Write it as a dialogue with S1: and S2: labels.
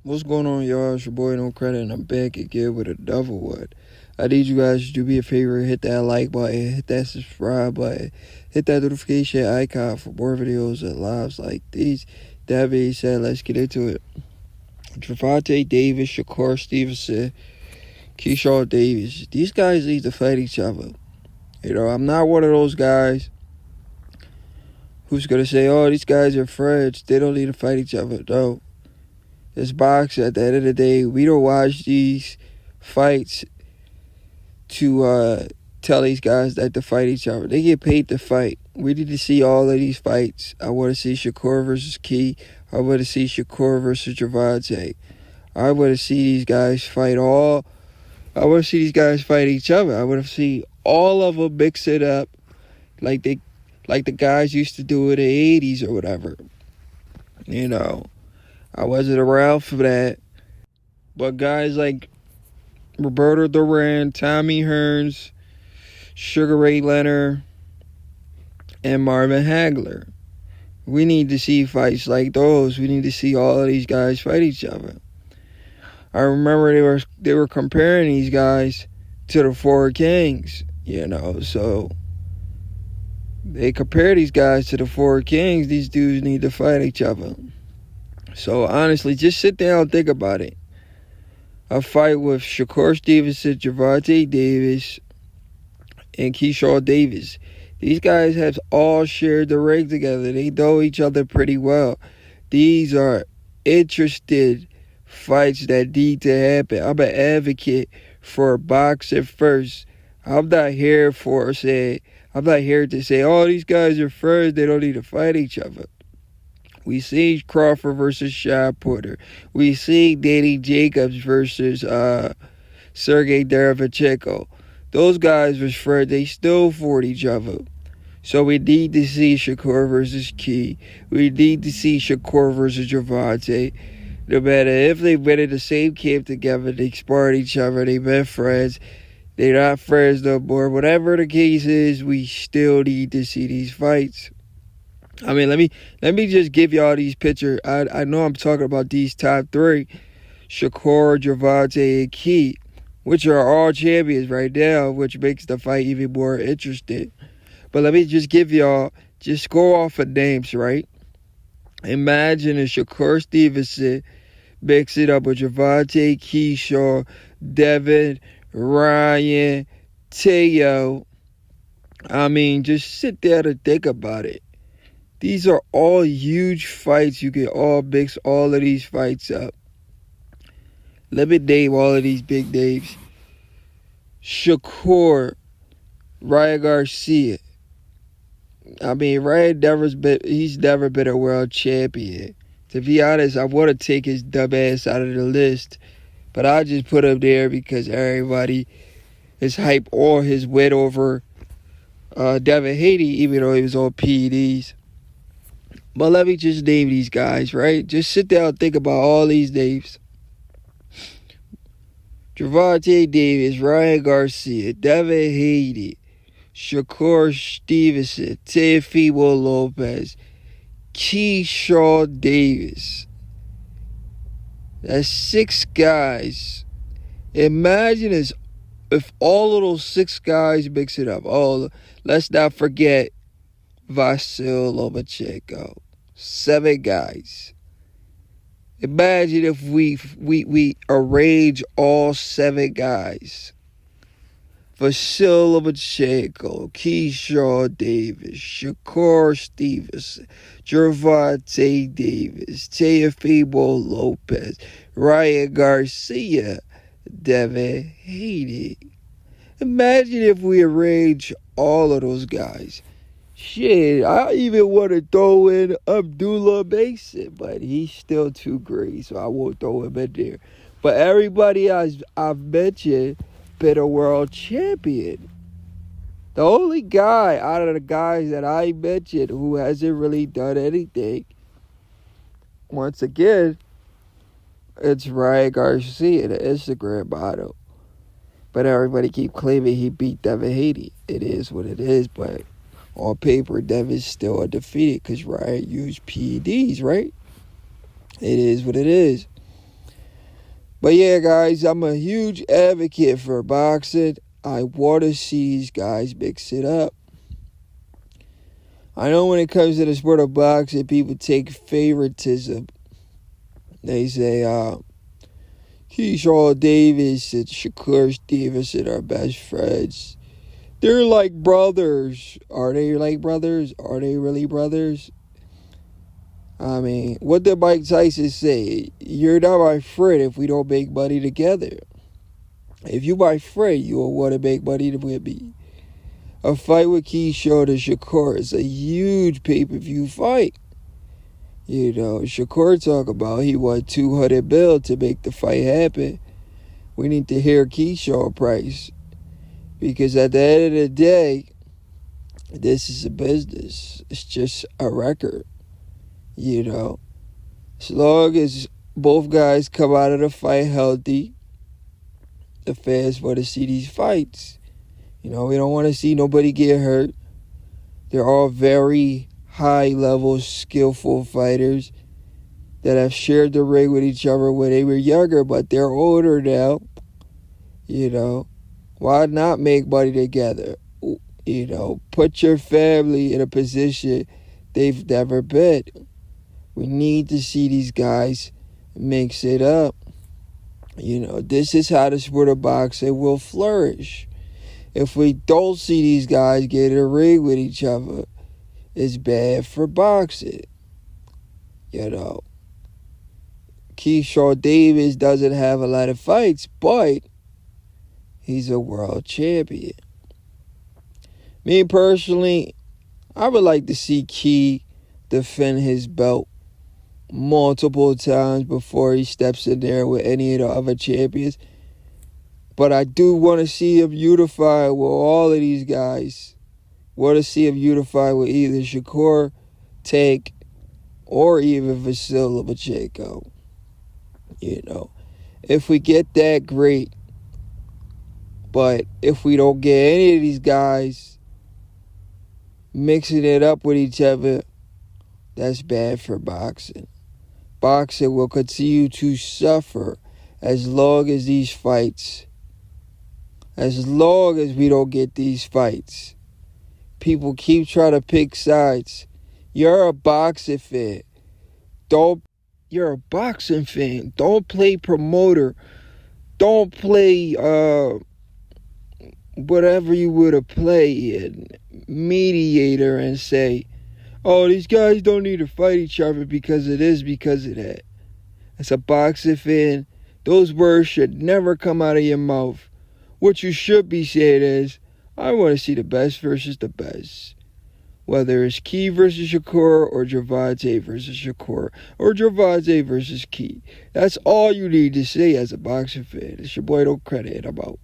S1: What's going on, y'all? It's your boy No Credit, and I'm back again with another one. I need you guys to do me a favor, hit that like button, hit that subscribe button, hit that notification icon for more videos and lives like these. That being said, let's get into it. Gervonta Davis, Shakur Stevenson, Keyshawn Davis. These guys need to fight each other. I'm not one of those guys who's going to say, oh, these guys are friends. They don't need to fight each other. No. It's boxing. At the end of the day, we don't watch these fights to tell these guys that to fight each other. They get paid to fight. We need to see all of these fights. I want to see Shakur versus Key. I want to see Shakur versus Gervonta. I want to see these guys fight all. I want to see these guys fight each other. I want to see all of them mix it up like the guys used to do in the 80s or whatever. I wasn't around for that. But guys like Roberto Duran, Tommy Hearns, Sugar Ray Leonard, and Marvin Hagler. We need to see fights like those. We need to see all of these guys fight each other. I remember they were comparing these guys to the Four Kings, so they compare these guys to the Four Kings. These dudes need to fight each other. So honestly, just sit down and think about it. A fight with Shakur Stevenson, Gervonta Davis, and Keyshawn Davis. These guys have all shared the ring together. They know each other pretty well. These are interested fights that need to happen. I'm an advocate for boxing first. I'm not here to say, oh, these guys are friends. They don't need to fight each other. We see Crawford versus Sean Porter. We see Danny Jacobs versus Sergey Derevchenko. Those guys was friends. They still fought each other. So we need to see Shakur versus Key. We need to see Shakur versus Gervonta. No matter if they've been in the same camp together, they sparred each other, they've been friends. They're not friends no more. Whatever the case is, we still need to see these fights. I mean, let me just give y'all these pictures. I know I'm talking about these top three, Shakur, Gervonta, and Key, which are all champions right now, which makes the fight even more interesting. But let me just give y'all, just go off of names, right? Imagine if Shakur Stevenson mix it up with Gervonta, Keyshawn, Devin, Ryan, Teo. I mean, just sit there and think about it. These are all huge fights. You can all mix all of these fights up. Let me name all of these big names. Shakur, Ryan Garcia. I mean, he's never been a world champion. To be honest, I want to take his dumb ass out of the list. But I just put him there because everybody is hype on his win over Devin Haney, even though he was on PEDs. But let me just name these guys, right? Just sit down and think about all these names. Gervonta Davis, Ryan Garcia, Devin Haney, Shakur Stevenson, Teofimo Lopez, Keyshawn Davis. That's 6 guys. Imagine if all of those 6 guys mix it up. Oh, let's not forget Vasyl Lomachenko. 7 guys. Imagine if we arrange all 7 guys. Vasyl Lomachenko, Keyshawn Davis, Shakur Stevenson, Gervonta Davis, Teofimo Lopez, Ryan Garcia, Devin Haney. Imagine if we arrange all of those guys. Shit, I even want to throw in Abdullah Mason, but he's still too great, so I won't throw him in there. But everybody I've mentioned been a world champion. The only guy out of the guys that I mentioned who hasn't really done anything, once again, it's Ryan Garcia, the Instagram model. But everybody keep claiming he beat Devin Haney. It is what it is, but on paper, Devin's still undefeated because Ryan used PEDs, right? It is what it is. But yeah, guys, I'm a huge advocate for boxing. I want to see these guys mix it up. I know when it comes to the sport of boxing, people take favoritism. They say, Keyshawn Davis and Shakur Stevenson are best friends. They're like brothers. Are they like brothers? Are they really brothers? I mean, what did Mike Tyson say? You're not my friend if we don't make money together. If you my friend, you'll want to make money with me. A fight with Keyshawn and Shakur is a huge pay-per-view fight. You know, Shakur talk about he won $200 million to make the fight happen. We need to hear Keyshawn price. Because at the end of the day, this is a business. It's just a record. You know, as long as both guys come out of the fight healthy, the fans want to see these fights. You know, we don't want to see nobody get hurt. They're all very high-level, skillful fighters that have shared the ring with each other when they were younger, but they're older now. You know, why not make money together? You know, put your family in a position they've never been. We need to see these guys mix it up. You know, this is how the sport of boxing will flourish. If we don't see these guys get in a ring with each other, it's bad for boxing. You know, Keyshawn Davis doesn't have a lot of fights, but he's a world champion. Me personally, I would like to see Key defend his belt multiple times before he steps in there with any of the other champions. But I do want to see him unify with all of these guys. Want to see him unify with either Shakur, Tank, or even Vasil Lomachenko. You know, if we get that, great. But if we don't get any of these guys mixing it up with each other, that's bad for boxing. Boxing will continue to suffer as long as these fights, as long as we don't get these fights. People keep trying to pick sides. You're a boxing fan. You're a boxing fan. Don't play promoter. Don't play whatever you would have played, mediator, and say, oh, these guys don't need to fight each other because of this, because of that. As a boxing fan, those words should never come out of your mouth. What you should be saying is, I want to see the best versus the best. Whether it's Key versus Shakur or Gervonta versus Shakur or Gervonta versus Key. That's all you need to say as a boxing fan. It's your boy, Don't Credit, and I'm out.